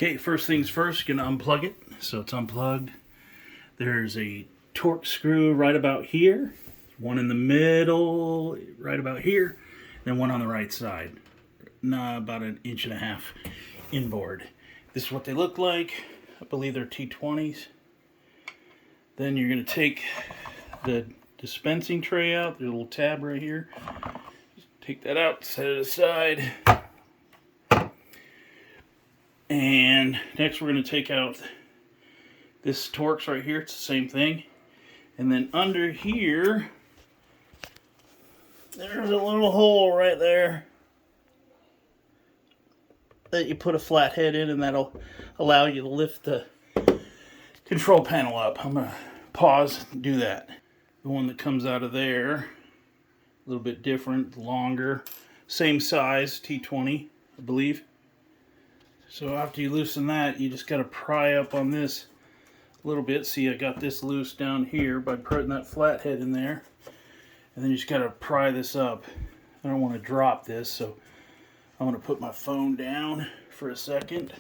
Okay, first things first, gonna unplug it. So it's unplugged. There's a torque screw right about here, one in the middle right about here, and one on the right side, about 1.5 inches inboard. This is what they look like. I believe they're T20s. Then you're gonna take the dispensing tray out. There's a little tab right here. Just take that out, set it aside. And next we're going to take out this Torx right here. It's the same thing. And then under here, there's a little hole right there that you put a flat head in, and that'll allow you to lift the control panel up. I'm going to pause and do that. The one that comes out of there, a little bit different, longer, same size, T20, I believe. So after you loosen that, you just got to pry up on this a little bit. See, I got this loose down here by putting that flathead in there. And then you just got to pry this up. I don't want to drop this, so I'm going to put my phone down for a second.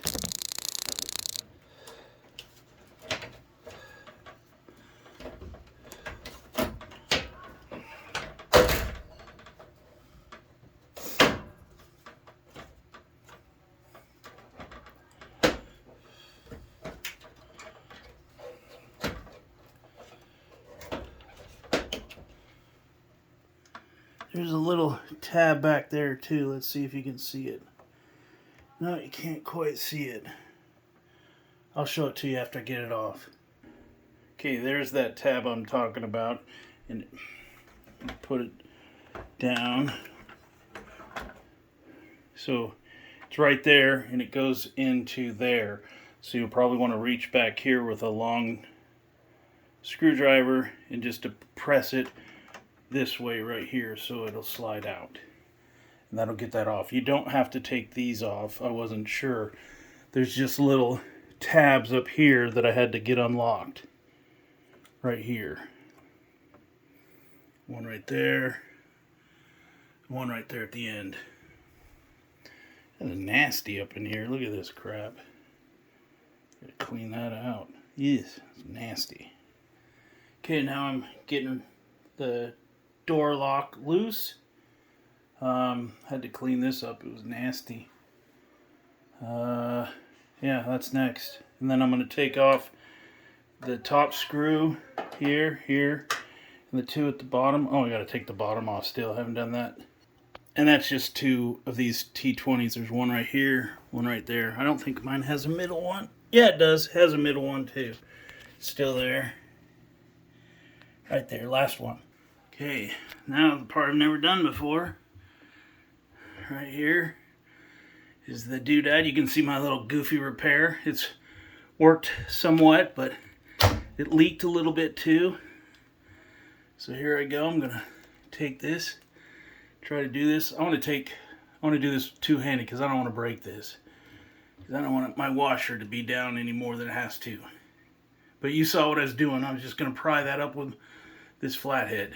There's a little tab back there too. Let's see if you can see it. No, you can't quite see it. I'll show it to you after I get it off. Okay, there's that tab I'm talking about. And put it down. So it's right there and it goes into there. So you'll probably want to reach back here with a long screwdriver and just to press it this way right here so it'll slide out, and that'll get that off. You don't have to take these off. I wasn't sure. There's just little tabs up here that I had to get unlocked right here. One right there, one right there at the end. That's nasty up in here. Look at this crap. Gotta clean that out. Yes, it's nasty. Okay, now I'm getting the door lock loose. Had to clean this up. It was nasty. Yeah, that's next. And then I'm going to take off the top screw here, and the two at the bottom. Oh, I got to take the bottom off still. I haven't done that. And that's just two of these T20s. There's one right here, one right there. I don't think mine has a middle one. Yeah, it does. It has a middle one too. Still there. Right there, last one. Okay, now the part I've never done before. Right here is the doodad. You can see my little goofy repair. It's worked somewhat, but it leaked a little bit too. So here I go. I'm gonna take this, try to do this. I want to do this two-handed because I don't want to break this. Because I don't want my washer to be down any more than it has to. But you saw what I was doing. I was just gonna pry that up with this flathead.